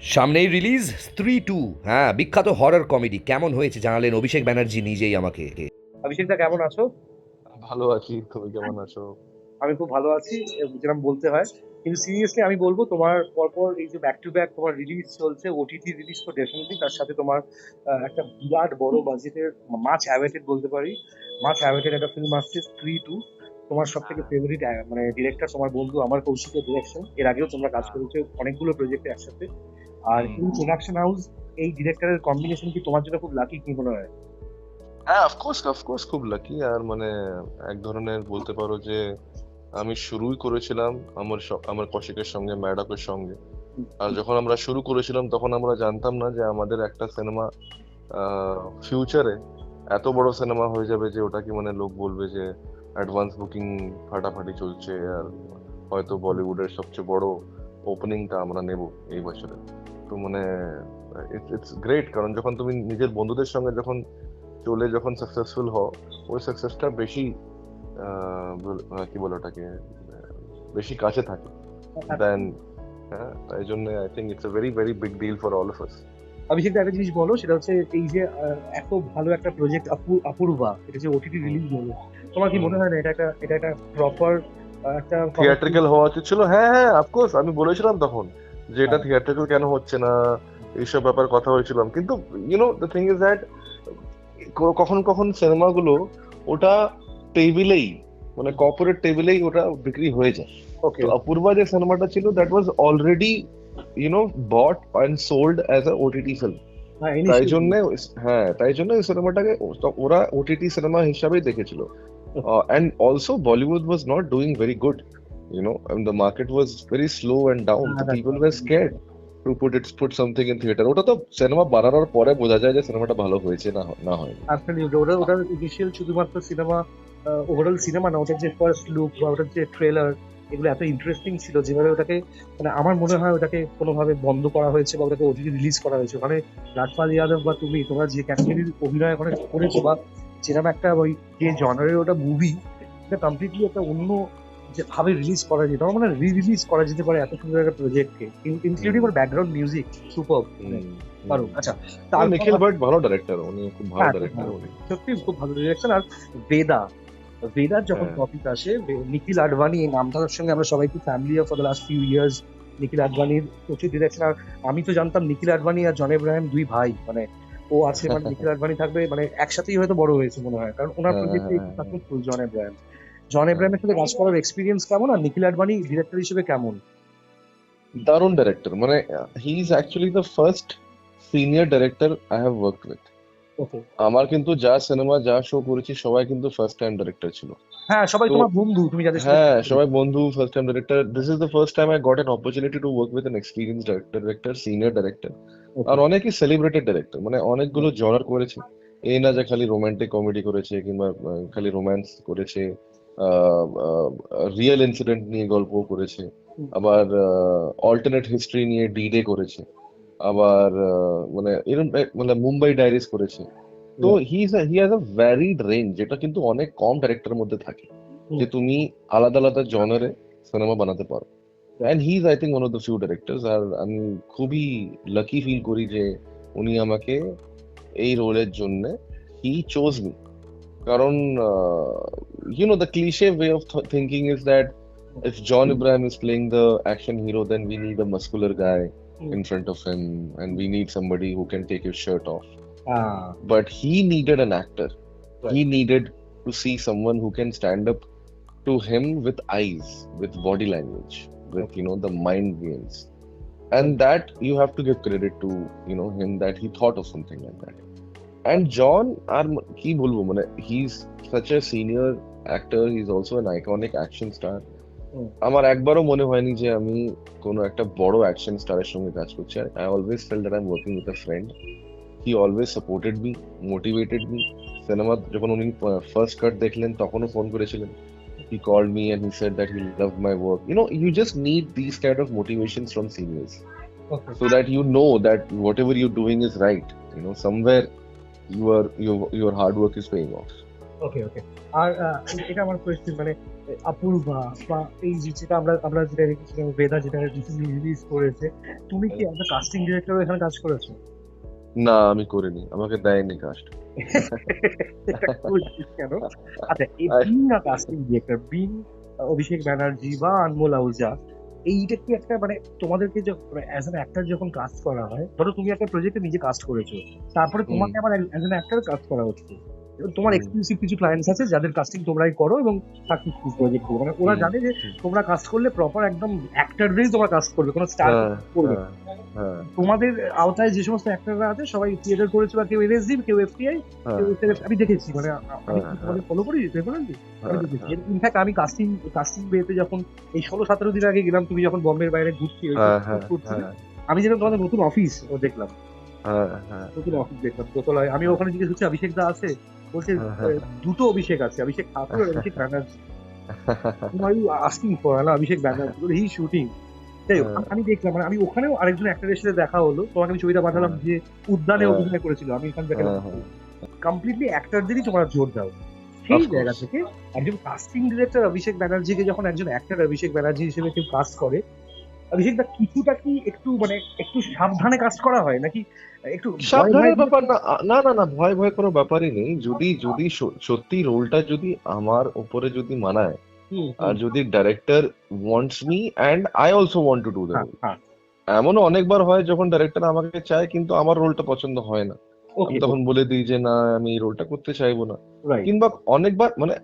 সামনেই রিলিজ স্ত্রী 2। হ্যাঁ, বিখ্যাত হরর কমেডি কেমন হয়েছে জানালেন অভিষেক ব্যানার্জি নিজেই আমাকে। অভিষেকদা কেমন আছো? ভালো আছি। তুমি কেমন আছো? আমি খুব ভালো আছি, যেরকম বলতে হয়। কিন্তু সিরিয়াসলি আমি বলবো, তোমার পরপর এই যে ব্যাক টু ব্যাক তোমার রিলিজ চলছে, ওটিটি রিলিজ তো ডেফিনেটলি, তার সাথে তোমার একটা বিরাট বড় বাজেটের, মাচ অ্যাওয়েটেড বলতে পারি, মাচ অ্যাওয়েটেড একটা ফিল্ম আসছে স্ত্রী 2। তোমার সব থেকে ফেভারিট মানে ডিরেক্টর তোমার বন্ধু আমার কৌশিকের ডিরেকশন, এর আগেও তোমরা কাজ করেছো অনেকগুলো প্রজেক্টে একসাথে। আর হুম। এই প্রোডাকশন হাউস, এই ডিরেক্টরের কম্বিনেশন কি তোমার জন্য খুব লাকি, কি মনে হয়? হ্যাঁ, অফকোর্স খুব লাকি। আর মানে এক ধরনের বলতে পারো যে আমি শুরুই করেছিলাম আমার কৌশিকের সঙ্গে, ম্যাডকের সঙ্গে। আর যখন আমরা শুরু করেছিলাম তখন আমরা জানতাম না যে আমাদের একটা সিনেমা ফিউচারে এত বড় সিনেমা হয়ে যাবে যে ওটা কি মানে লোক বলবে যে অ্যাডভান্স বুকিং ফাটাফাটি চলছে, আর হয়তো বলিউডের সবচেয়ে বড় ওপেনিংটা আমরা নেব এই বছরে। তো মানে ইটস গ্রেট, কারণ যখন তুমি নিজের বন্ধুদের সঙ্গে যখন সাকসেসফুল হও, ওই সাকসেসটা বেশি কি বলে ওটাকে, বেশি কাছে থাকে দেন। হ্যাঁ, তাই জন্য I think it's a very very big deal for all of us. Abhishek একটা জিনিস বলো, সেটা হচ্ছে এই যে এত ভালো একটা প্রজেক্ট অপূর্বা, এটা যে ওটিটি রিলিজ হলো, তোমার কি মনে হয় না এটা একটা প্রপার একটা কমার্শিয়াল? থিয়েট্রিক্যাল হওয়া উচিত ছিল। হ্যাঁ হ্যাঁ, অফকোর্স আমি বলেছিলাম তখন যে এটা থিয়েট্রিক্যাল কেন হচ্ছে না, এইসব ব্যাপার কথা হয়েছিলাম। কিন্তু দ্য থিং ইজ দ্যাট কখন কখন সিনেমাগুলো ওটা টেবিলেই, মানে কর্পোরেট টেবিলেই ওটা বিক্রি হয়ে যায়। ওকে। তো অপূর্বা যে সিনেমাটা ছিল, that was already bought and sold as a OTT film. হ্যাঁ, তাই ইনিশিয়ালি। জন্য, হ্যাঁ, তাই জন্য এই সিনেমাটাকে ওরা ওটিটি সিনেমা হিসাবেই দেখেছিল। And also Bollywood was not doing very good, and the market was very slow and down, so people were scared to put something in theater. ওটা তো সিনেমা বানানোর পরে বোঝা যায় যে সিনেমাটা ভালো হয়েছে না না হয়নি। অ্যাবসলিউটলি, ওটার ইনিশিয়াল শুধুমাত্র সিনেমা, ওভারঅল সিনেমা না, ওটার যে ফার্স্ট লুক বা ওটার যে ট্রেলার, এগুলো এত ইন্টারেস্টিং ছিল, যেভাবে ওটাকে, মানে আমার মনে হয় ওটাকে কোনোভাবে বন্ধ করা হয়েছে বা ওটাকে ওটিটি রিলিজ করা হয়েছে, ওখানে রাজপাল যাদব বা তুমি, তোমরা যে ক্যাটাগরির অভিনয় ওখানে করেছো, বা যেরকম একটা ওই যে জনারের ওটা মুভি, এটা কমপ্লিটলি একটা অন্য যে ভাবে রিলিজ করা যেত, আমার মানে রিলিজ করা যেতে পারে এত সুন্দর একটা প্রজেক্টকে, ইনক্লুডিং ওর ব্যাকগ্রাউন্ড মিউজিক সুপার, মানে দারুণ। আচ্ছা, তারপর নিখিল ভাট ভালো ডাইরেক্টর, উনি খুব ভালো হ্যাঁ, খুব ডাইরেক্টর ভালো, উনি। সত্যি খুব ভালো ডিরেকশন। আর বেদা, বেদার যখন হ্যাঁ টপিক আসে, নিখিল আডবাণী এই নামটার সঙ্গে আমরা সবাই খুব familiar for the last few years. Nikhil আডবাণীর প্রচুর ডিরেকশন। আর আমি তো জানতাম নিখিল আডবাণী আর জন এব্রাহিম দুই ভাই, মানে ও আছে, মানে নিখিল আডবাণী থাকবে, মানে একসাথেই হয়তো বড় হয়েছে মনে হয়, কারণ ওনার হ্যাঁ প্রজেক্টে হ্যাঁ একটু হ্যাঁ সাকসেসফুল জন হ্যাঁ। এব্রাহিমের সাথে কাজ করার এক্সপিরিয়েন্স কেমন, আর নিখিল আডবাণী ডিরেক্টর হিসেবে কেমন? দারুণ ডাইরেক্টর, মানে he is actually the first senior director I have worked with. Okay. আমার কিন্তু যা সিনেমা যা শো করেছি সবাই কিন্তু ফার্স্ট টাইম ডাইরেক্টর ছিল। হ্যাঁ, সবাই তো তোমার বন্ধু, তুমি যাদের সাথে হ্যাঁ, কাজ সবাই করেছো। বন্ধু, first time director. This is the first time I got an opportunity to work with an experience director, senior director. আর ওকে। অনেকই সেলিব্রেটেড ডাইরেক্টর, মানে অনেকগুলো জনার করেছে। এই না যে খালি রোমান্টিক কমেডি করেছে কিংবা খালি রোম্যান্স করেছে, রিয়েল ইনসিডেন্ট নিয়ে গল্প করেছে, আবার অল্টারনেট হিস্ট্রি নিয়ে ডি-ডে করেছে, আবার মানে এরকম মানে মুম্বাই ডায়েরিজ করেছে। তো he has a varied range, যেটা কিন্তু অনেক কম ডাইরেক্টরের মধ্যে থাকে, যে তুমি আলাদা আলাদা জনারে সিনেমা বানাতে পারো। And he is I think one of the few directors. আর আমি খুবই লাকি ফিল করি যে উনি আমাকে এই রোলের জন্য হি চোজ মি। কারণ the cliche way of thinking is that if John Abraham is playing the action hero, then we need a muscular guy in front of him, and we need somebody who can take his shirt off. But he needed an actor. He needed to see someone who can stand up to him with eyes, with body language, with the mind games. And that you have to give credit to him, that he thought of something like that. And John, আর কি বলবো, মানে he's such a senior actor. He's also an iconic action star. আমার একবারও মনে হয়নি যে আমি কোনো একটা বড় অ্যাকশন স্টারের সঙ্গে কাজ করছি। I always felt that I am working with a friend. He always supported me, motivated me. সিনেমা যখন উনি ফার্স্ট কাট দেখলেন তখনও ফোন করেছিলেন। He called me and he said that he loved my work. You just need this kind of motivations from seniors, so that you know that whatever you're doing is right. Somewhere your hard work is paying off. ওকে ওকে। আর এটা আমার question, মানে অপূর্বা বা এই যে যেটা আমরা আমরা যেটা রেখেছিলাম, বেদা যেটা রিসেন্টলি রিলিজ করেছে, তুমি কি অ্যাজ এ কাস্টিং ডিরেক্টর এখানে কাজ করেছো? না, আমি করিনি, আমাকে দেয়নি কাস্ট। এটা করছিস কেন? আচ্ছা, এই being a casting director, being Abhishek Banerjee বা আনমোল আহুজা, এইটা কি একটা মানে তোমাদেরকে অ্যাজ অ্যান অ্যাক্টর যখন কাস্ট করা হয়, ধরো তুমি একটা প্রজেক্টে নিজে কাস্ট করেছো, তারপরে হুম তোমাকে আবার অ্যাজ অ্যান অ্যাক্টর কাস্ট করা হচ্ছে, এবং তোমার হুম এক্সক্লুসিভ কিছু ক্লায়েন্টস আছে যাদের কাস্টিং তোমরাই করো এবং সাকসেসফুল প্রজেক্ট গুলো, মানে ওরা হুম জানে যে হুম। তোমরা কাস্ট করলে প্রপার একদম অ্যাক্টরদেরই তোমরা কাস্ট করবে, কোনো স্টার হ্যাঁ করবে না। হ্যাঁ হ্যাঁ তোমাদের আওতায় যে সমস্ত অ্যাক্টররা আছে সবাই থিয়েটার করেছে, বা কেউ এনএসডি, কেউ এফটিআই, কেউ হ্যাঁ SLF, আমি দেখেছি, মানে আমি হ্যাঁ হ্যাঁ তোমাদের ফলো করি রেগুলারলি, আমি হ্যাঁ দেখেছি। হ্যাঁ ইনফ্যাক্ট আমি কাস্টিং কাস্টিং বেতে যখন এই 16-17 দিন আগে গেলাম, তুমি যখন বম্বের বাইরে ঘুরছি ওই হ্যাঁ সব হ্যাঁ করছিলে, হ্যাঁ আমি যেরকম তোমাদের নতুন অফিস ও দেখলাম, হ্যাঁ হ্যাঁ নতুন অফিস দেখলাম দোতলায়। আমি ওখানে জিজ্ঞেস করছি অভিষেক দা আছে, বলছে হ্যাঁ দুটো অভিষেক আছে, অভিষেক ঠাকুর আর Abhishek Banerjee. Are you asking for না অভিষেক ব্যানার্জি, হি শুটিং। যাই হোক, আমি দেখলাম, মানে আমি ওখানেও আরেকজন অ্যাক্টরের সাথে দেখা হলো, তোমাকে আমি ছবিটা পাঠালাম, যে উদ্যানে হ্যাঁ অভিনয় করেছিল, আমি এখান থেকে হ্যাঁ হ্যাঁ কমপ্লিটলি অ্যাক্টরদেরই তোমরা জোর দাও। সেই জায়গা অফকোর্স। থেকে একজন কাস্টিং ডিরেক্টর অভিষেক ব্যানার্জিকে যখন একজন অ্যাক্টর অভিষেক ব্যানার্জি হিসেবে কেউ কাস্ট করে, অভিষেক দা কিছুটা কি একটু মানে একটু সাবধানে কাস্ট করা হয় নাকি একটু ভয় ভয় সাবধানের দিয়ে? ব্যাপার না, না না না, ভয় ভয় কোনো ব্যাপারই নেই। যদি যদি সত্যি রোলটা যদি আমার উপরে যদি মানায়, হুম আর হুম। যদি director wants me and I also want to do the হ্যাঁ রোল। হ্যাঁ। এমনও অনেকবার হয় যখন ডাইরেক্টর আমাকে চায় কিন্তু আমার রোলটা পছন্দ হয় না, আমি ওকে তখন ওকে। বলে দিই যে না, আমি এই রোলটা করতে চাইবো না। রাইট। কিংবা অনেকবার মানে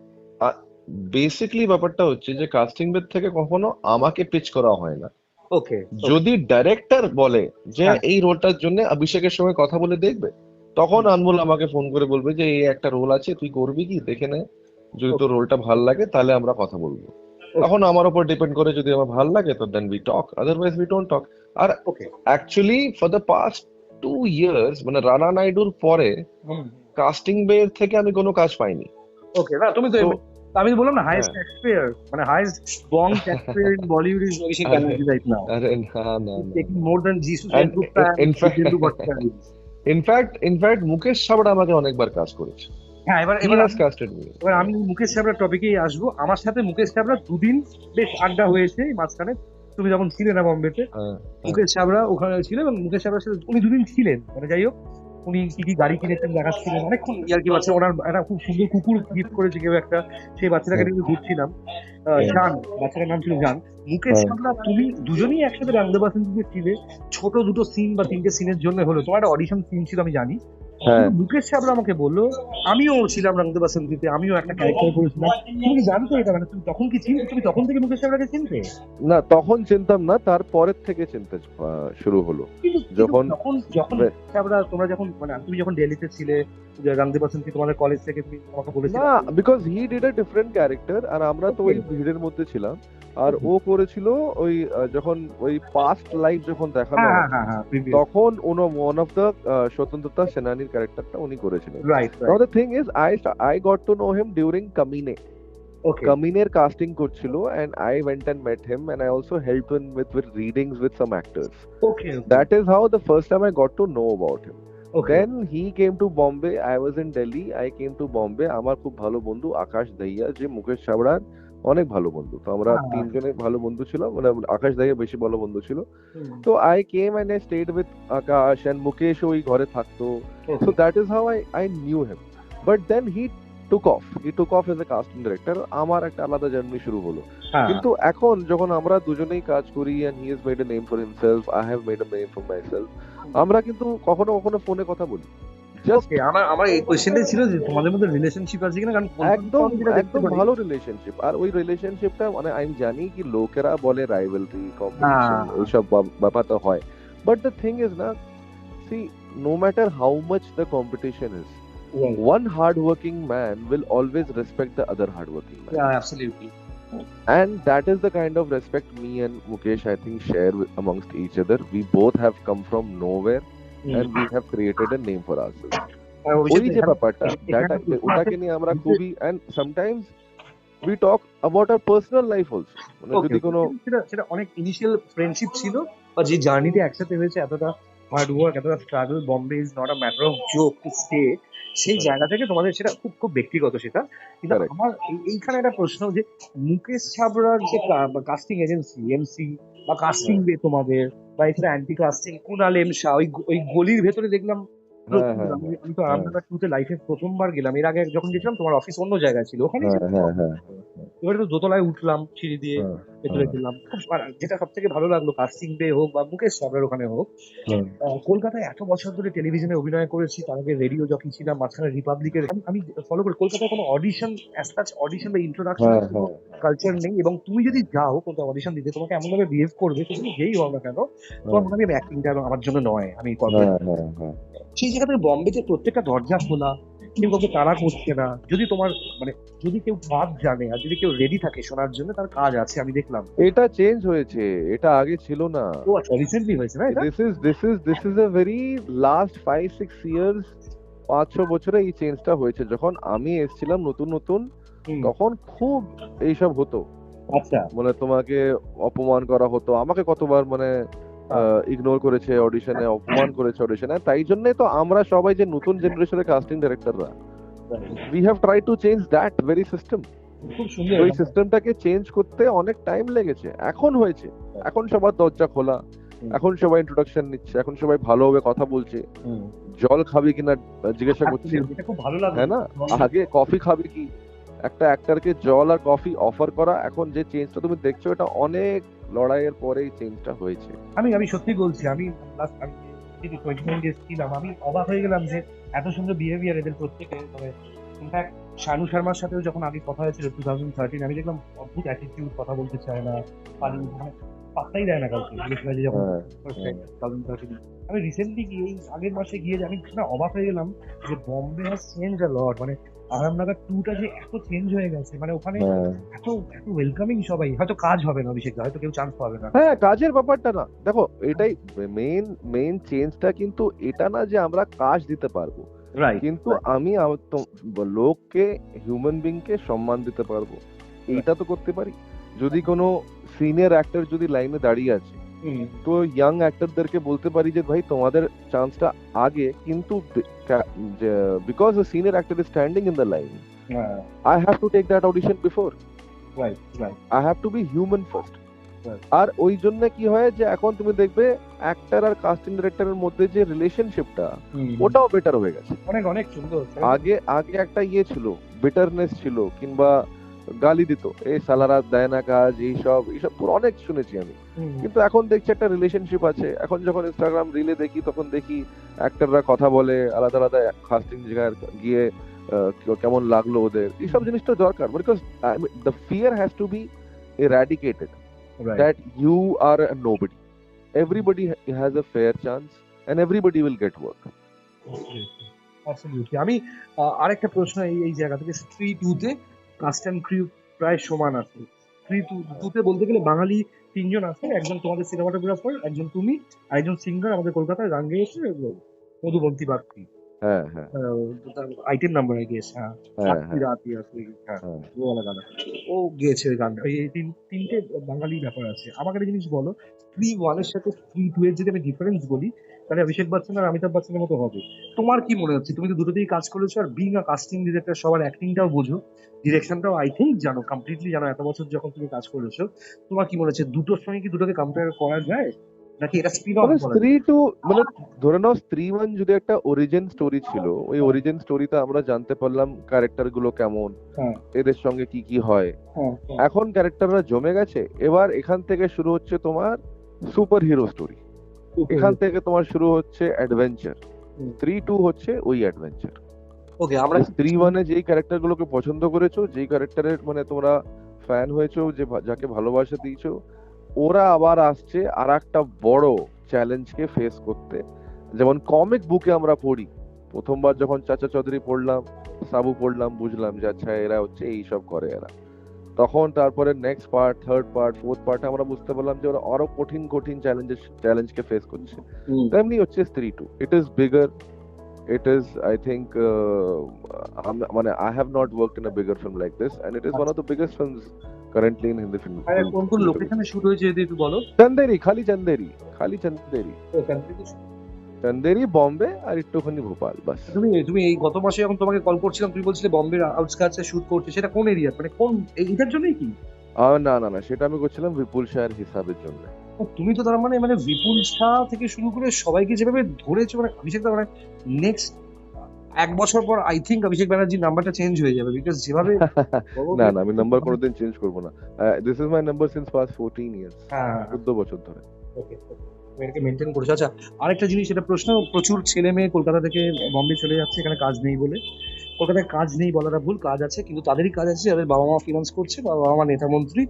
বেসিকলি ব্যাপারটা হচ্ছে যে কাস্টিং বেড থেকে কখনো আমাকে পিচ করা হয় না। ওকে ওকে। যদি ডাইরেক্টর বলে যে হ্যাঁ। এই রোলটার জন্য অভিষেকের সঙ্গে কথা বলে দেখবে, তখন আনমোল আমাকে ফোন করে বলবে যে এই একটা রোল আছে, তুই করবি কি দেখে নে, যদি তোর ওকে রোলটা ভাল লাগে তাহলে আমরা কথা বলবো। ওকে তখন আমার উপর ডিপেন্ড করে, যদি আমার ভাল লাগে তো then we talk, otherwise we don't talk. আর okay. Actually for the past 2 years মানে রানা নাইডুর পরে হুম। কাস্টিং বের থেকে আমি কোনো কাজ পাইনি। ওকে, না তুমি তো তো আমি তো বললাম না, হাইয়েস্ট হ্যাঁ, ট্যাক্স পেয়ার, মানে highest Bong tax payer in Bollywood is Abhishek আরে ব্যানার্জি রাইট নাও। আরে না না He's না taking না। more than Jesus And Sengupta and in fact Vijayendra Bhattacharya. In fact Mukesh Chhabra আমাকে অনেকবার কাজ করেছে। হ্যাঁ, এবার হি এবার হ্যাজ আমি কাস্টেড মি। এবার আমি মুকেশ চাবড়ার টপিকেই আসবো। আমার সাথে মুকেশ চাবড়া দুদিন বেশ আড্ডা হয়েছে এই মাঝখানে, তুমি যখন ছিলে না বম্বেতে। হ্যাঁ হ্যাঁ মুকেশ চাবড়া ওখানে ছিল এবং মুকেশ চাবড়ার সাথে উনি দুদিন ছিলেন, মানে যাই হোক, উনি কি কি গাড়ি কিনেছেন দেখাচ্ছিলেন, অনেকক্ষণ ইয়ার্কি বাচ্চা। ওনার একটা খুব সুন্দর কুকুর গিফট করেছে কেউ একটা, সেই বাচ্চাটাকে হ্যাঁ নিয়ে ঘুরছিলাম। হ্যাঁ জান, বাচ্চাটার নাম ছিল জান। মুকেশ হ্যাঁ চাবড়া তুমি দুজনেই একসাথে রাংদে বাসন্তীতে ছিলে, ছোট দুটো সিন বা তিনটে সিনের জন্য হলো, তোমার একটা অডিশন সিন ছিল আমি জানি, হ্যাঁ। কিন্তু মুকেশ চাবড়া আমাকে বললো আমিও ছিলাম রাংদে বাসন্তীতে, আমিও একটা ক্যারেক্টার করেছিলাম। তুমি কি জানতো এটা, মানে তুমি তখন কি চিনতে, তুমি তখন থেকে মুকেশ চাবড়াকে চিনতে? না, তখন চিনতাম না, তারপরের থেকে চিনতে শুরু হলো কিন্তু কিন্তু যখন যখন যখন বে- আমরা তোমরা যখন মানে তুমি যখন দিল্লিতে ছিলে, যে রামদেব বাসন্তী তোমাদের কলেজ থেকে তুমি আমাকে বলেছিলে। না, because he did a different character আর আমরা তো ওকে ওই ভিড়ের মধ্যে ছিলাম। আর ও করেছিল ওই যখন ওই পাস্ট লাইফ যখন দেখানো হ্যাঁ হ্যাঁ হয়, হ্যাঁ হ্যাঁ, প্রিভিয়াস। তখন ওয়ান অফ দ্য স্বতন্ত্রতা সেনানীর ক্যারেক্টারটা উনি করেছিলেন। Right now right. The thing is I got to know him during Kaminey. Okay কামিনের কাস্টিং করছিল and I went and met him and I also helped him with readings with some actors. Okay okay That is how the first time I got to know about him. Okay. Then he came to Bombay. I was in Delhi. I came to Bombay. আমার খুব ভালো বন্ধু আকাশ দাইয়া, যে মুকেশ ছাবড়ার অনেক ভালো বন্ধু। তো আমরা হ্যাঁ। তিনজনে ভালো বন্ধু ছিলাম, মানে আকাশ দাইয়া বেশি ভালো বন্ধু ছিল। হুম, তো I came and I stayed with Akash and Mukesh ওই ঘরে থাকতো। So okay. that is how I knew him. But then he took off. He took off as a casting director. আমার একটা আলাদা জার্নি শুরু হলো। হ্যাঁ। কিন্তু এখন যখন আমরা দুজনেই কাজ করি and he has made a name for himself, I have made a name for myself, আমরা কিন্তু কখনো কখনো ফোনে কথা বলি। জাস্ট ওকে, আমার আমার এই কোয়েশ্চেনটাই ছিল যে তোমাদের মধ্যে রিলেশনশিপ আছে কিনা, কারণ একদম আমি যেটা দেখতে একদম পারি। ভালো রিলেশনশিপ। আর ওই রিলেশনশিপটা মানে আমি জানি কি লোকেরা বলে রাইভালরি, কম্পিটিশন, হ্যাঁ এইসব ব্যাপার তো হয়। বাট দ্য থিং ইজ না, see, no matter how much the competition is, right. one hardworking man will always respect the other hardworking man. Yeah, absolutely. And that is the kind of respect me and Mukesh, I think, share amongst each other. We both have come from nowhere and we have created a name for ourselves. ওই যে ব্যাপারটা, ওটাকে নিয়ে আমরা খুবই, and sometimes we talk about our personal life also. মানে ওকে, যদি কোনো সেটা সেটা অনেক ইনিশিয়াল ফ্রেন্ডশিপ ছিল, বা যে জার্নিতে একসাথে হয়েছে এতটা হার্ড ওয়ার্ক, এতটা struggle, Bombay is not a matter of joke to stay, সেই Correct. জায়গা থেকে তোমাদের সেটা খুব খুব ব্যক্তিগত সেটা। কিন্তু Correct. আমার এইখানে একটা প্রশ্ন যে মুকেশ ছাবড়ার যে কাস্টিং এজেন্সি এমসি বা কাস্টিং হ্যাঁ বে তোমাদের, বা এখানে anti casting Kunal M Shah, ওই গলির ভেতরে দেখলাম হ্যাঁ প্রচুর। হ্যাঁ আমি হ্যাঁ আমি তো হ্যাঁ আরামবাগ টুতে লাইফে প্রথমবার গেলাম, এর আগে যখন গেছিলাম তোমার অফিস অন্য জায়গায় ছিল, ওখানেই হ্যাঁ ছিল। হ্যাঁ হ্যাঁ এবারে তো দোতলায় উঠলাম সিঁড়ি দিয়ে, হ্যাঁ ভেতরে হ্যাঁ গেলাম, খুব যেটা সব থেকে ভালো লাগলো কাস্টিং বে হোক বা মুকেশ ছাবড়ার ওখানে হোক, হ্যাঁ কলকাতায় এত বছর ধরে টেলিভিশনে অভিনয় করেছি, তার আগে রেডিও জকি ছিলাম, মাঝখানে রিপাবলিকের, আমি ফলো করি কলকাতায় কোনো অডিশন অ্যাজ সাচ, অডিশন বা ইন্ট্রোডাকশন হ্যাঁ কোনো হ্যাঁ কালচার নেই। এবং তুমি যদি যাও কোথাও অডিশন দিতে, তোমাকে এমন ভাবে বিহেভ করবে, সে তুমি যেই হও না কেন, তোমার মনে হবে অ্যাক্টিংটা আমার জন্য নয়, আমি কর্পোরেট। হ্যাঁ হ্যাঁ হ্যাঁ সেই জায়গা থেকে বম্বেতে প্রত্যেকটা দরজা খোলা, কেউ কাউকে তাড়া করছে না। যদি তোমার মানে যদি কেউ কাজ জানে আর যদি কেউ রেডি থাকে শোনার জন্য, তার কাজ আছে, আমি দেখলাম। এটা চেঞ্জ হয়েছে, এটা আগে ছিল না। ও আচ্ছা, রিসেন্টলি হয়েছে না এটা? This is a very last 5-6 years, 5-6 বছরে এই চেঞ্জটা হয়েছে। যখন আমি এসেছিলাম নতুন নতুন, হুম। তখন খুব এইসব হতো, আচ্ছা। মানে তোমাকে অপমান করা হতো। আমাকে কতবার মানে ইগনোর করেছে অডিশনে, অপমান করেছে অডিশনে। তাই জন্যই তো আমরা সবাই যে নতুন জেনারেশনের casting ডাইরেক্টররা, we have tried to change that very system. খুব সুন্দর ওই এটা। সিস্টেমটাকে চেঞ্জ করতে অনেক টাইম লেগেছে, এখন হয়েছে। এখন সবার দরজা খোলা, হুম। এখন সবাই ইন্ট্রোডাকশন নিচ্ছে, এখন সবাই ভালোভাবে কথা বলছে। হুম। জল খাবি কিনা জিজ্ঞাসা করছে, Absolutely, এটা খুব ভালো লাগলো। হ্যাঁ না? আগে কফি খাবি কি, একটা অ্যাক্টরকে জল আর কফি অফার করা। এখন যে চেঞ্জটা তুমি দেখছো, এটা অনেক লড়াইয়ের পরেই চেঞ্জটা হয়েছে। আমি সত্যি বলছি, আমি লাস্ট আমি 29 ডেজ ছিলাম, আমি অবাক হয়ে গেলাম যে এত সুন্দর বিহেভিয়ার এদের প্রত্যেকে। তবে ইনফ্যাক্ট শানু শর্মার সাথেও যখন আগে কথা হয়েছিল 2013, আমি দেখলাম অদ্ভুত অ্যাটিটিউড, কথা বলতে চায় না, পানি মানে পাত্তাই দেয় না কাউকে। বেশিরভাগ যখন হ্যাঁ first হ্যাঁ time 2013, আমি রিসেন্টলি গিয়ে এই আগের মাসে গিয়ে আমি না অবাক হয়ে গেলাম যে বম্বে হ্যাজ চেঞ্জ আ লট। মানে আরামনগর টুটা যে এত চেঞ্জ হয়ে গেছে, মানে ওখানে হ্যাঁ এত এত ওয়েলকামিং সবাই। হয়তো কাজ হবে না অভিষেক, হয়তো কেউ চান্স পাবে না। হ্যাঁ, কাজের ব্যাপারটা না, দেখো এটাই মেইন চেঞ্জটা। কিন্তু এটা না যে আমরা কাজ দিতে পারবো, রাইট। কিন্তু আমি লোককে, হিউম্যান বিং কে সম্মান দিতে পারবো, এইটা তো করতে পারি। যদি কোনো সিনিয়র অ্যাক্টর যদি লাইনে দাঁড়িয়ে আছে, তো ইয়াং অ্যাক্টরদেরকে বলতে পারি যে ভাই তোমাদের চান্সটা আগে, কিন্তু because the senior actor is standing in the line, I have to take that audition before, right right I have to be human first. Right. আর ওই জন্য কি হয় যে এখন তুমি দেখবে অ্যাক্টর আর কাস্টিং ডিরেক্টরের মধ্যে যে রিলেশনশিপটা, ওটাও বেটার হয়ে গেছে। অনেক অনেক সুন্দর। আগে আগে একটা ইয়ে ছিল, বিটারনেস ছিল, কিংবা গালি দিত, এই সালারা দেয় না কাজ, এইসব পুরো অনেক শুনেছি আমি। কিন্তু এখন দেখছি একটা রিলেশনশিপ আছে। এখন যখন ইনস্টাগ্রাম রিলে দেখি, তখন দেখি অ্যাক্টররা কথা বলে আলাদা আলাদা কাস্টিং জায়গায় গিয়ে, কেমন লাগলো ওদের, এইসব জিনিসটা দরকার। Because the fear has to be eradicated that you are a nobody. Everybody has a fair chance and everybody will get work. Absolutely. আমি আরেকটা প্রশ্ন এই জায়গা থেকে, স্ত্রী টুতে কাস্ট অ্যান্ড ক্রিউ প্রায় সমান আছে। স্ত্রী টুতে বলতে গেলে বাঙালি 3 জন আছে, একজন তোমাদের সিনেমাটোগ্রাফার, একজন তুমি, আর একজন সিঙ্গার আমাদের কলকাতায় গান গেয়েছে, মধুবন্তী বাগচি। হ্যাঁ হ্যাঁ আইটেম নাম্বার আই গেস। হ্যাঁ, হ্যাঁ সাক্ষী রাতি আসলে। হ্যাঁ, হ্যাঁ ও ওয়ালা গান। ও গেয়েছে ওই গানটা। এই তিনটে বাঙালি ব্যাপার আছে। আমাকে একটা জিনিস বলো, স্ত্রী 1 এর সাথে স্ত্রী 2 এর যদি আমি ডিফারেন্স বলি, তাহলে অভিষেক বচ্চন আর অমিতাভ বচ্চনের মতো হবে। তোমার কি মনে হচ্ছে? তুমি তো দুটোতেই কাজ করেছো, are being a casting director সবার অ্যাক্টিংটাও বোঝো, ডিরেকশনটাও আই থিঙ্ক জানো, কমপ্লিটলি জানো, এত বছর যখন তুমি কাজ করেছো। তোমার কি মনে হচ্ছে দুটোর সঙ্গে কি দুটোকে কম্পেয়ার করা যায়, নাকি এটা স্পিন অফ মানে করা স্ত্রী যায়? টু, মানে ধরে নাও স্ত্রী 1 যদি একটা অরিজিন স্টোরি ছিল, ওই অরিজিন স্টোরিতে আমরা জানতে পারলাম ক্যারেক্টার গুলো কেমন, হ্যাঁ এদের সঙ্গে কি কি হয়। হ্যাঁ এখন ক্যারেক্টাররা জমে গেছে, এবার এখান থেকে শুরু হচ্ছে তোমার সুপার হিরো স্টোরি, এখান থেকে তোমার শুরু হচ্ছে অ্যাডভেঞ্চার। স্ত্রী 2 হচ্ছে ওই অ্যাডভেঞ্চার। ওকে, আমরা স্ত্রী 1-এ যেই ক্যারেক্টার গুলোকে পছন্দ করেছো, যেই ক্যারেক্টারের মানে তোমরা ফ্যান হয়েছো, যে যাকে ভালোবাসা দিয়েছো, ওরা আবার আসছে আর একটা বড় চ্যালেঞ্জকে ফেস করতে। যেমন কমিক বুকে আমরা পড়ি, প্রথমবার যখন চাচা চৌধুরী পড়লাম, সাবু পড়লাম, বুঝলাম যে আচ্ছা এরা হচ্ছে এইসব করে এরা। তখন তারপরে next part, third part, fourth পার্টে আমরা বুঝতে পারলাম যে ওরা আরো কঠিন কঠিন চ্যালেঞ্জকে ফেস করছে। তেমনি হচ্ছে স্ত্রী 2, it is bigger, it is, I think, মানে I have not worked in a bigger film like this, and it is one of the biggest films currently in Hindi film. আর কোন লোকেশনে শুট হয়েছে যদি একটু বলো। Chanderi, খালি Chanderi, খালি Chanderi। ও, Chanderi তে shoot। চন্দেরি, বম্বে আর একটুখানি ভোপাল, বাস। তুমি তুমি এই গত মাসে যখন তোমাকে কল করছিলাম তুমি বলছিলে বম্বের আউটস্কার্টসে শুট করছে, সেটা কোন এরিয়া, মানে কোন এইটার জন্যই কি? না না না, সেটা আমি করছিলাম বিপুল শাহের হিসাবের জন্য। ও, তুমি তো তার মানে মানে বিপুল শাহ থেকে শুরু করে সবাইকে যেভাবে ধরেছো, মানে অভিষেক দা মানে নেক্সট 1 বছর পর আই থিঙ্ক অভিষেক ব্যানার্জির নাম্বারটা চেঞ্জ হয়ে যাবে, বিকজ যেভাবে না না, আমি নাম্বার কোনোদিন চেঞ্জ করবো না। This is my number since past 14 years, হ্যাঁ 14 বছর ধরে। ওকে, এটাকে মেনটেন করেছে। আচ্ছা, আরেকটা জিনিস, এটা প্রশ্ন, প্রচুর ছেলে মেয়ে কলকাতা থেকে বম্বে চলে যাচ্ছে এখানে কাজ নেই বলে। কলকাতায় কাজ নেই বলাটা ভুল, কাজ আছে, কিন্তু তাদেরই কাজ আছে যাদের বাবা মা ফিনান্স করছে, বা বাবা মা নেতা মন্ত্রী,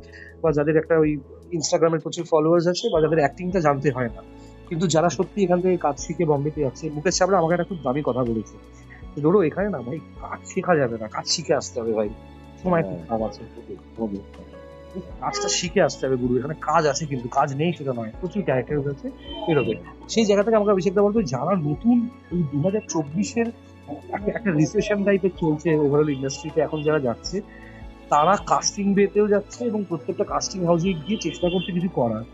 বা যাদের একটা ওই ইনস্টাগ্রামের প্রচুর ফলোয়ার্স আছে, বা যাদের অ্যাক্টিংটা জানতে হয় না। কিন্তু যারা সত্যি এখান থেকে কাজ শিখে বম্বেতে যাচ্ছে, মুকেশ চাবড়া আমাকে একটা খুব দামি কথা বলেছে, ধরো এখানে না ভাই কাজ শেখা যাবে না, কাজ শিখে আসতে হবে ভাই, সময় খুব কম আছে, কাজটা শিখে আসতে হবে গুরু, এখানে কাজ আছে কিন্তু কাজ নেই সেটা নয়, প্রচুর ক্যারেক্টার আছে বেরোবে। সেই জায়গা থেকে আমাকে অভিষেক দা বলতো, যারা নতুন এই 2024-এর একটা রিসেশন টাইপের চলছে ওভারঅল ইন্ডাস্ট্রিতে এখন যারা যাচ্ছে, তারা কাস্টিং বেতেও যাচ্ছে এবং প্রত্যেকটা কাস্টিং হাউসে গিয়ে চেষ্টা করছে কিছু করার।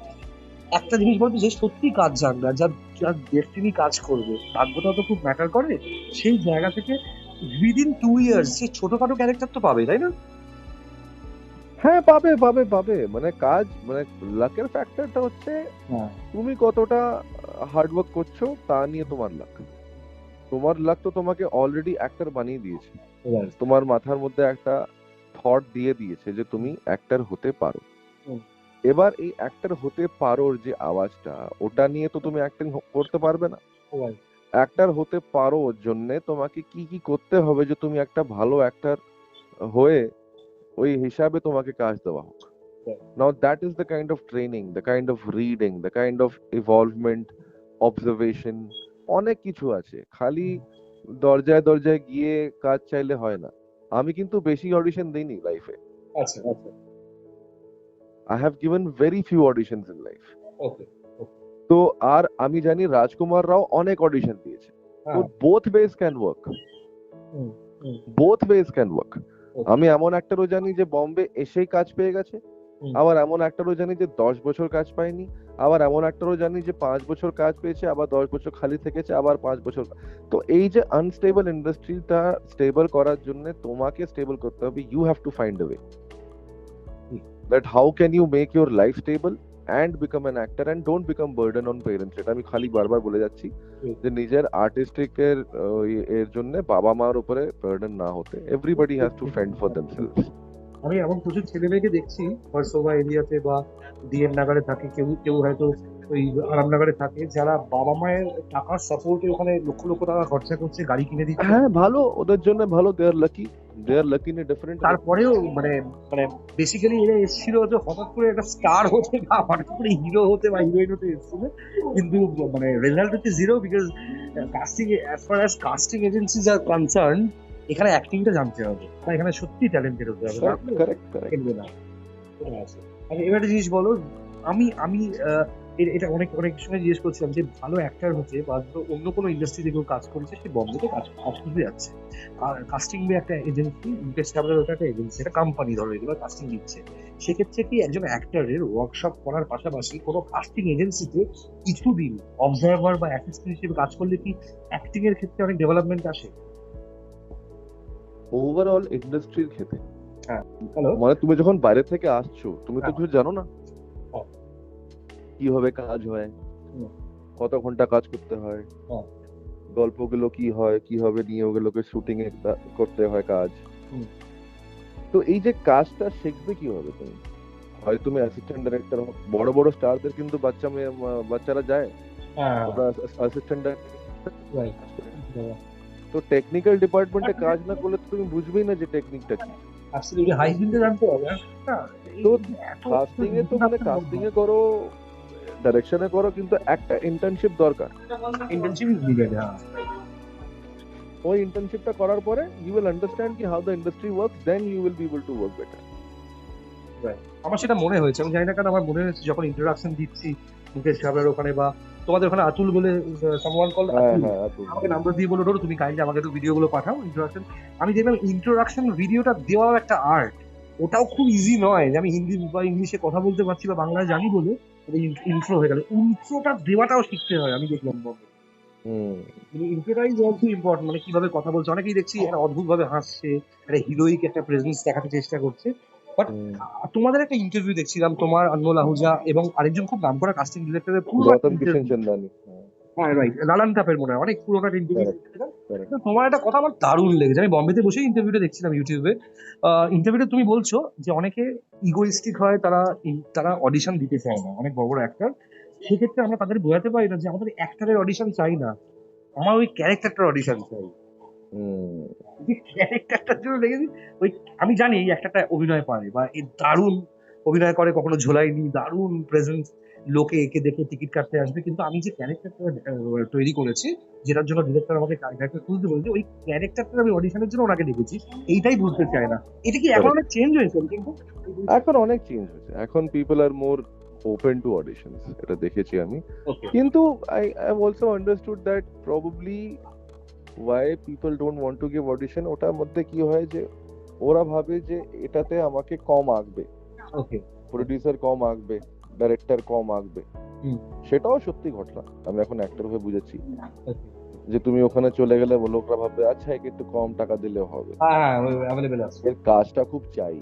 একটা জিনিস বলতো, যে সত্যি কাজ জানবে আর যার যার ডেস্টিনি কাজ করবে, ভাগ্যটা তো খুব ম্যাটার করে, সেই জায়গা থেকে উইদিন 2 ইয়ার্স সে ছোটখাটো ক্যারেক্টার তো পাবে, তাই না? হ্যাঁ, পাবে পাবে পাবে, মানে কাজ, মানে লাকের ফ্যাক্টরটা হচ্ছে হ্যাঁ, তুমি কতটা হার্ডওয়ার্ক করছো তা নিয়ে তোমার লাক। তোমার লাক তো তোমাকে অলরেডি অ্যাক্টর বানিয়ে দিয়েছে, right. তোমার মাথার মধ্যে একটা থট দিয়ে দিয়েছে যে তুমি অ্যাক্টর হতে পারো। হুম। এবার এই অ্যাক্টর হতে পারোর যে আওয়াজটা, ওটা নিয়ে তো তুমি অ্যাক্টিং করতে পারবে না। Right. অ্যাক্টর হতে পারো ওর জন্য তোমাকে কি কি করতে হবে যে তুমি একটা ভালো অ্যাক্টর হয়ে ওই হিসাবে তোমাকে কাজ দেওয়া হোক। Right. Now that is the kind of training, the kind of reading, the kind of evolvement, observation, অনেক কিছু আছে। খালি দরজায় দরজায় গিয়ে কাজ চাইলে হয় না। আমি কিন্তু বেশি অডিশন দিইনি লাইফে। আচ্ছা আচ্ছা, I have given very few auditions in life. ওকে, তো আর আমি জানি রাজকুমার রাও অনেক অডিশন দিয়েছে। তো হ্যাঁ, both ways can work. Hmm, hmm, both ways can work. Okay. আমি এমন অ্যাক্টরও জানি যে বম্বে এসেই কাজ পেয়ে গেছে, হুম। আবার এমন অ্যাক্টরও জানি যে 10 বছর কাজ পায়নি, আবার এমন অ্যাক্টরও জানি যে 5 বছর কাজ পেয়েছে, আবার 10 বছর খালি থেকেছে, আবার 5 বছর। তো এই যে আনস্টেবল ইন্ডাস্ট্রিটা স্টেবল করার জন্য তোমাকে স্টেবল করতে হবে। You have to find a way that how can you make your life stable and become an actor and don't become burden on parents। এটা আমি খালি বারবার বলে যাচ্ছি যে নিজের আর্টিস্টিক এর জন্য বাবা মার উপরে বার্ডেন না হতে। Everybody has to fend for themselves. আমি এমন প্রচুর ছেলে মেয়েকে দেখছি ভার্সোভা এরিয়াতে বা ডিএম নাগারে থাকে, কেউ কেউ হয়তো ওই আরামনগরে থাকে, যারা বাবা মায়ের টাকার সাপোর্টে ওখানে লক্ষ লক্ষ টাকা খরচা করছে, গাড়ি কিনে দিচ্ছে, হ্যাঁ, ভালো, ওদের জন্য ভালো, দে আর লাকি ইন এ ডিফারেন্ট। তারপরেও মানে মানে বেসিক্যালি এরা এসেছিল যে হঠাৎ করে একটা স্টার হতে বা হঠাৎ করে হিরো হতে বা হিরোইন হতে এসেছিল, কিন্তু মানে রেজাল্ট হচ্ছে zero, because casting, as far as casting agencies R concern, এখানে অ্যাক্টিংটা জানতে হবে, বা এখানে সত্যি ট্যালেন্টেড হতে হবে, না হলে কারেক্ট কারেক্ট। খেলবে না। এটা আছে। আর এবার একটা জিনিস বলো, আমি আমি এটা অনেক অনেক সময় জিজ্ঞেস করছিলাম যে ভালো অ্যাক্টর হচ্ছে বা ধরো অন্য কোনো ইন্ডাস্ট্রিতে কেউ কাজ করেছে, সে বম্বেতে কাজ কাজ করতে যাচ্ছে, আর কাস্টিং বি একটা এজেন্সি, মুকেশ চাবলার ওটা একটা এজেন্সি, একটা কোম্পানি ধরো এগুলো কাস্টিং দিচ্ছে, সেক্ষেত্রে কি একজন অ্যাক্টরের ওয়ার্কশপ করার পাশাপাশি কোনো কাস্টিং এজেন্সিতে কিছুদিন অবজারভার বা অ্যাসিস্ট্যান্ট হিসেবে কাজ করলে কি অ্যাক্টিং এর ক্ষেত্রে অনেক ডেভেলপমেন্ট আসে? ওভারঅল ইন্ডাস্ট্রির ক্ষেত্রে হ্যাঁ, হ্যালো, মানে তুমি যখন বাইরে থেকে আসছো তুমি তো হ্যাঁ, কিছু জানো না হ্যাঁ, কিভাবে কাজ হয়, হুম, কত ঘন্টা কাজ করতে হয়, হ্যাঁ, গল্পগুলো কি হয়, কিভাবে নিয়ে ওগুলোকে শুটিং এ করতে হয় কাজ। হুম, তো এই যে কাজটা শিখবে কিভাবে তুমি? হয় তুমি অ্যাসিস্ট্যান্ট ডাইরেক্টর, বড় বড় স্টারদের কিন্তু বাচ্চারা যায়, হ্যাঁ, ওরা অ্যাসিস্ট্যান্ট রাইট, তো টেকনিক্যাল ডিপার্টমেন্টে কাজ না করলে তো তুমি বুঝবেই না যে টেকনিকটা কি। অ্যাবসলিউটলি হাইজিনটা জানতে হবে। না, তো এত কাস্টিং এ তো মানে কাস্টিং এ করো, ডাইরেকশনে করো, কিন্তু একটা ইন্টার্নশিপ দরকার। Intensive is needed. হ্যাঁ, ওই ইন্টার্নশিপটা করার পরে ইউ উইল আন্ডারস্ট্যান্ড কি how the industry works, then you will be able to work better. আমার সেটা মনে হয়েছে, আমি জানি না কেন আমার মনে হয়েছে যখন ইন্ট্রোডাকশন দিচ্ছি মুকেশ চাবলার ওখানে, বা তোমাদের ওখানে আতুল বলে সামওয়ান কল হ্যাঁ আতুল, হ্যাঁ, আমাকে নাম্বার দিয়ে বলো, ধরো তুমি কাইন্ডলি আমাকে একটু ভিডিওগুলো পাঠাও ইন্ট্রোডাকশন। আমি দেখলাম ইন্ট্রোডাকশন ভিডিওটা দেওয়াও একটা আর্ট, ওটাও খুব ইজি নয় যে আমি হিন্দি বা ইংলিশে কথা বলতে পারছি বা বাংলায় জানি বলে ইন্ট্রো হয়ে গেল, ইন্ট্রোটা দেওয়াটাও শিখতে হয়, আমি দেখলাম। হুম ইন্টারভিউটা ইজ অলসো ইম্পর্টেন্ট, মানে কিভাবে কথা বলছে, অনেকেই দেখছি একটা অদ্ভুত ভাবে হাসছে, একটা হিরোইক একটা প্রেজেন্স দেখাতে চেষ্টা করছে। বাট হুম তোমাদের একটা ইন্টারভিউ দেখছিলাম, তোমার আনমোল আহুজা এবং আরেকজন খুব নাম করা কাস্টিং ডিরেক্টরের পুরো একটা গৌতম কিষণ ইন্টারভিউ। চন্দানি, হ্যাঁ, হ্যাঁ রাইট, লালান টাপের মনে হয়, অনেক পুরোনো একটা ইন্টারভিউ কারেক্ট দেখছিলাম। কারেক্ট। তো তোমার একটা কথা আমার দারুণ লেগেছে, আমি বম্বেতে বসেই ইন্টারভিউটা দেখছিলাম ইউটিউবে। ইন্টারভিউতে তুমি বলছো যে অনেকে ইগোইস্টিক হয়, তারা তারা অডিশন দিতে চায় না, অনেক বড় বড় অ্যাক্টর। সেক্ষেত্রে আমরা তাদের বোঝাতে পারি না যে আমাদের অ্যাক্টরের অডিশন চাই না, আমার ওই ক্যারেক্টারটার অডিশন চাই। হুম যে ক্যারেক্টারটার জন্য লেগেছি ওই, আমি জানি এই একটা অভিনয় পারে বা এ দারুণ অভিনয় করে, কখনো ঝোলাইনি, দারুণ প্রেজেন্স, লোকে একে দেখে টিকিট কাটতে আসবে, কিন্তু আমি যে ক্যারেক্টারটা তৈরি করেছি, যেটার জন্য ডিরেক্টর আমাকে ক্যারেক্টার খুঁজতে বলেছে, ওই ক্যারেক্টারটা আমি অডিশনের জন্য ওনাকে দেখেছি, এইটাই বুঝতে চায় না। এটা কি এখন কারেক্ট। অনেক চেঞ্জ হয়েছে কিন্তু? এখন অনেক চেঞ্জ হয়েছে, এখন people are more open to auditions, এটা দেখেছি আমি। ওকে। কিন্তু I have also understood that probably why people don't want to give audition, ওটার মধ্যে কি হয় যে ওরা ভাবে যে এটাতে আমাকে কম আঁকবে, ওকে। প্রডিউসার কম আঁকবে, ডাইরেক্টর কম আঁকবে। হুম। সেটাও সত্যি ঘটনা, আমি এখন অ্যাক্টর হয়ে বুঝেছি ওকে। যে তুমি ওখানে চলে গেলে লোকরা ভাববে আচ্ছা একে একটু কম টাকা দিলেও হবে, হ্যাঁ হ্যাঁ, অ্যাভেলেবেল আছে। এর কাজটা খুব চাই।